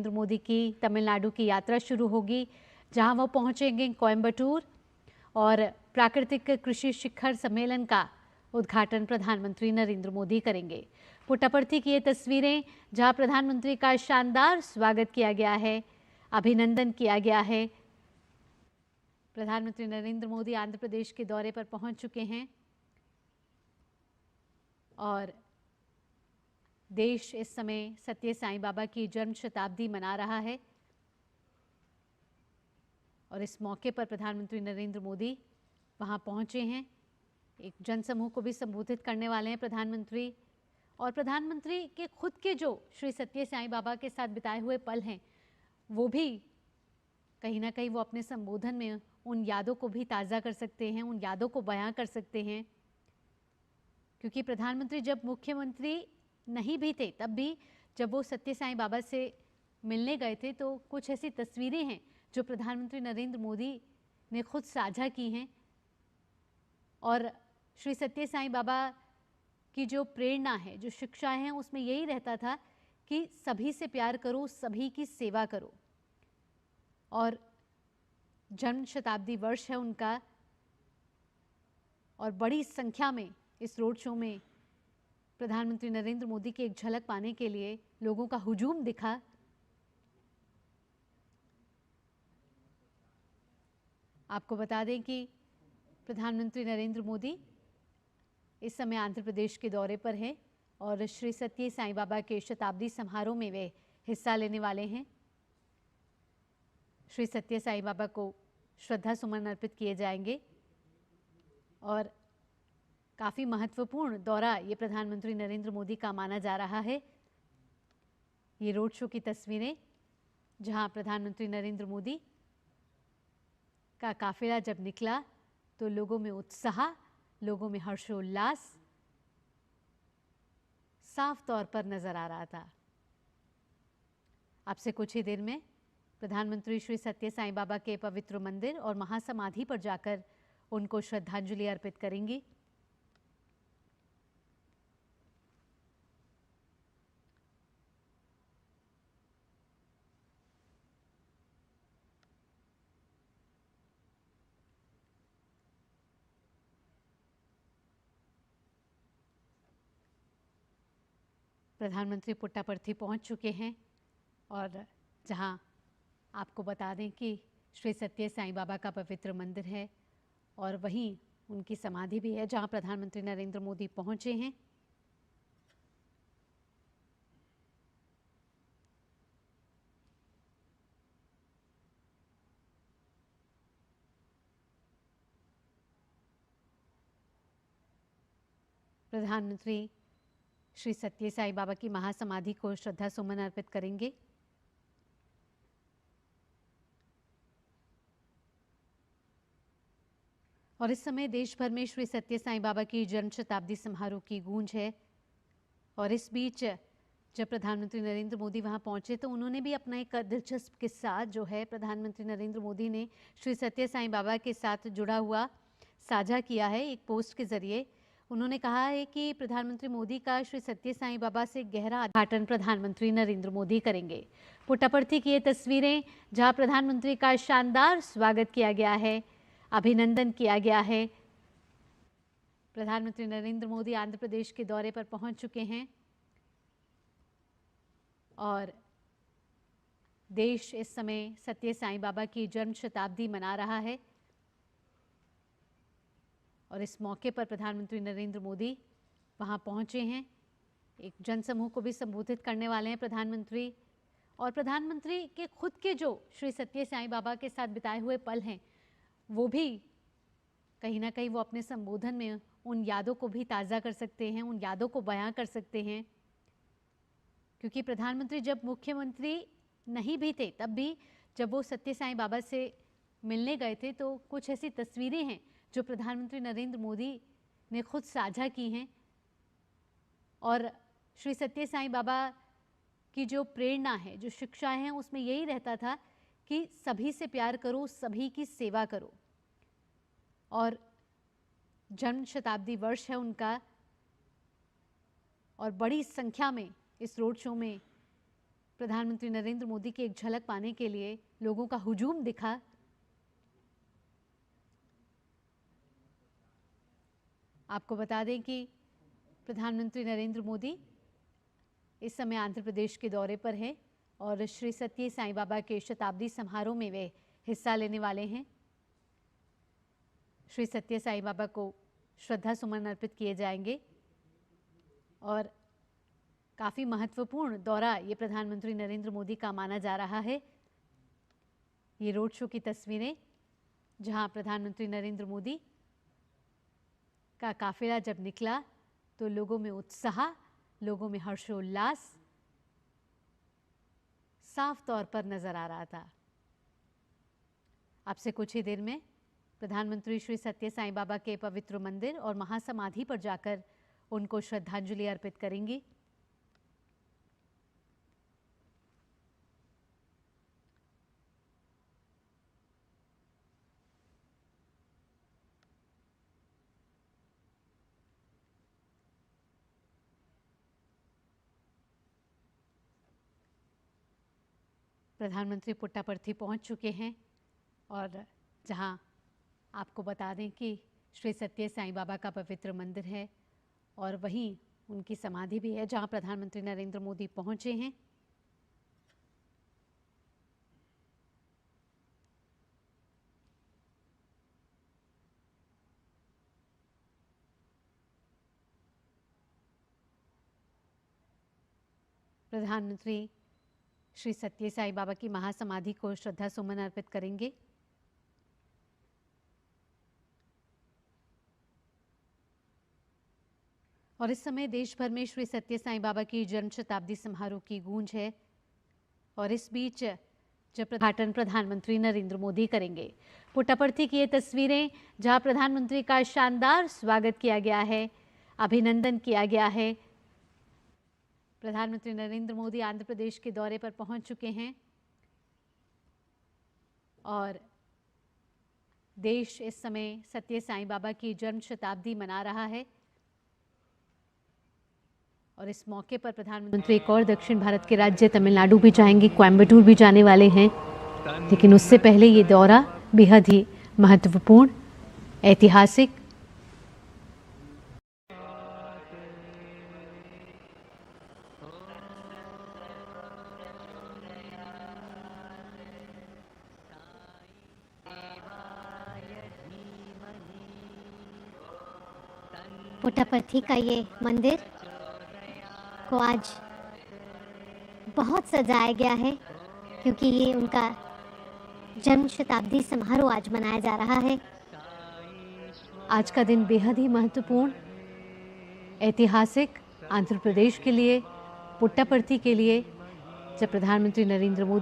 नरेंद्र मोदी की तमिलनाडु की यात्रा शुरू होगी, जहां वो पहुंचेंगे कोयम्बटूर और प्राकृतिक कृषि शिखर सम्मेलन का उद्घाटन प्रधानमंत्री नरेंद्र मोदी करेंगे। पुट्टपर्थी की ये तस्वीरें, जहां प्रधानमंत्री का शानदार स्वागत किया गया है, अभिनंदन किया गया है। प्रधानमंत्री नरेंद्र मोदी आंध्र प्रदेश के दौरे पर पहुंच चुके हैं और देश इस समय सत्य साईं बाबा की जन्म शताब्दी मना रहा है और इस मौके पर प्रधानमंत्री नरेंद्र मोदी वहां पहुंचे हैं। एक जनसमूह को भी संबोधित करने वाले हैं प्रधानमंत्री, और प्रधानमंत्री के खुद के जो श्री सत्य साईं बाबा के साथ बिताए हुए पल हैं, वो भी कहीं ना कहीं वो अपने संबोधन में उन यादों को भी ताज़ा कर सकते हैं, उन यादों को बयां कर सकते हैं। क्योंकि प्रधानमंत्री जब मुख्यमंत्री नहीं भी थे, तब भी जब वो सत्य साईं बाबा से मिलने गए थे, तो कुछ ऐसी तस्वीरें हैं जो प्रधानमंत्री नरेंद्र मोदी ने खुद साझा की हैं। और श्री सत्य साईं बाबा की जो प्रेरणा है, जो शिक्षा है, उसमें यही रहता था कि सभी से प्यार करो, सभी की सेवा करो। और जन्म शताब्दी वर्ष है उनका, और बड़ी संख्या में इस रोड शो में प्रधानमंत्री नरेंद्र मोदी की एक झलक पाने के लिए लोगों का हुजूम दिखा। आपको बता दें कि प्रधानमंत्री नरेंद्र मोदी इस समय आंध्र प्रदेश के दौरे पर हैं और श्री सत्य साईं बाबा के शताब्दी समारोह में वे हिस्सा लेने वाले हैं। श्री सत्य साईं बाबा को श्रद्धा सुमन अर्पित किए जाएंगे और काफ़ी महत्वपूर्ण दौरा ये प्रधानमंत्री नरेंद्र मोदी का माना जा रहा है। ये रोड शो की तस्वीरें, जहां प्रधानमंत्री नरेंद्र मोदी का काफिला जब निकला तो लोगों में उत्साह, लोगों में हर्षोल्लास साफ तौर पर नजर आ रहा था। अब से कुछ ही देर में प्रधानमंत्री श्री सत्य साईं बाबा के पवित्र मंदिर और महासमाधि पर जाकर उनको श्रद्धांजलि अर्पित करेंगी। प्रधानमंत्री पुट्टपर्थी पहुंच चुके हैं और जहां आपको बता दें कि श्री सत्य साईं बाबा का पवित्र मंदिर है और वहीं उनकी समाधि भी है, जहां प्रधानमंत्री नरेंद्र मोदी पहुंचे हैं। प्रधानमंत्री श्री सत्य साईं बाबा की महासमाधि को श्रद्धा सुमन अर्पित करेंगे। और इस समय देश भर में श्री सत्य साईं बाबा की जन्म शताब्दी समारोह की गूंज है। और इस बीच जब प्रधानमंत्री नरेंद्र मोदी वहां पहुंचे तो उन्होंने भी अपना एक दिलचस्प किस्सा जो है प्रधानमंत्री नरेंद्र मोदी ने श्री सत्य साईं बाबा के साथ जुड़ा हुआ साझा किया है एक पोस्ट के जरिए। उन्होंने कहा है कि प्रधानमंत्री मोदी का श्री सत्य साईं बाबा से गहरा उद्घाटन प्रधानमंत्री नरेंद्र मोदी करेंगे। पुट्टपर्थी की ये तस्वीरें, जहां प्रधानमंत्री का शानदार स्वागत किया गया है, अभिनंदन किया गया है। प्रधानमंत्री नरेंद्र मोदी आंध्र प्रदेश के दौरे पर पहुंच चुके हैं और देश इस समय सत्य साईं बाबा की जन्म शताब्दी मना रहा है और इस मौके पर प्रधानमंत्री नरेंद्र मोदी वहां पहुंचे हैं। एक जनसमूह को भी संबोधित करने वाले हैं प्रधानमंत्री, और प्रधानमंत्री के खुद के जो श्री सत्य साईं बाबा के साथ बिताए हुए पल हैं, वो भी कहीं ना कहीं वो अपने संबोधन में उन यादों को भी ताज़ा कर सकते हैं, उन यादों को बयां कर सकते हैं। क्योंकि प्रधानमंत्री जब मुख्यमंत्री नहीं भी थे, तब भी जब वो सत्य साईं बाबा से मिलने गए थे, तो कुछ ऐसी तस्वीरें हैं जो प्रधानमंत्री नरेंद्र मोदी ने खुद साझा की हैं। और श्री सत्य साईं बाबा की जो प्रेरणा है, जो शिक्षा है, उसमें यही रहता था कि सभी से प्यार करो, सभी की सेवा करो। और जन्म शताब्दी वर्ष है उनका, और बड़ी संख्या में इस रोड शो में प्रधानमंत्री नरेंद्र मोदी की एक झलक पाने के लिए लोगों का हुजूम दिखा। आपको बता दें कि प्रधानमंत्री नरेंद्र मोदी इस समय आंध्र प्रदेश के दौरे पर हैं और श्री सत्य साईं बाबा के शताब्दी समारोह में वे हिस्सा लेने वाले हैं। श्री सत्य साईं बाबा को श्रद्धा सुमन अर्पित किए जाएंगे और काफ़ी महत्वपूर्ण दौरा ये प्रधानमंत्री नरेंद्र मोदी का माना जा रहा है। ये रोड शो की तस्वीरें जहां प्रधानमंत्री नरेंद्र मोदी का काफिला जब निकला तो लोगों में उत्साह, लोगों में हर्षोल्लास साफ तौर पर नजर आ रहा था। अब से कुछ ही देर में प्रधानमंत्री श्री सत्य साईं बाबा के पवित्र मंदिर और महासमाधि पर जाकर उनको श्रद्धांजलि अर्पित करेंगी। प्रधानमंत्री पुट्टापर्थी पहुंच चुके हैं और जहां आपको बता दें कि श्री सत्य साईं बाबा का पवित्र मंदिर है और वहीं उनकी समाधि भी है जहां प्रधानमंत्री नरेंद्र मोदी पहुंचे हैं। प्रधानमंत्री श्री सत्य साईं बाबा की महासमाधि को श्रद्धा सुमन अर्पित करेंगे। और इस समय देश भर में श्री सत्य साईं बाबा की जन्म शताब्दी समारोह की गूंज है और इस बीच जब उद्घाटन प्रधानमंत्री नरेंद्र मोदी करेंगे। पुट्टापर्थी की ये तस्वीरें जहां प्रधानमंत्री का शानदार स्वागत किया गया है, अभिनंदन किया गया है। प्रधानमंत्री नरेंद्र मोदी आंध्र प्रदेश के दौरे पर पहुंच चुके हैं और देश इस समय सत्य साईं बाबा की जन्म शताब्दी मना रहा है और इस मौके पर प्रधानमंत्री एक और दक्षिण भारत के राज्य तमिलनाडु भी जाएंगे, कोयम्बटूर भी जाने वाले हैं। लेकिन उससे पहले ये दौरा बेहद ही महत्वपूर्ण, ऐतिहासिक पुट्टापर्थी का ये मंदिर को आज बहुत सजाया गया है क्योंकि ये उनका जन्म शताब्दी समारोह आज मनाया जा रहा है। आज का दिन बेहद ही महत्वपूर्ण, ऐतिहासिक आंध्र प्रदेश के लिए, पुट्टापर्थी के लिए, जब प्रधानमंत्री नरेंद्र मोदी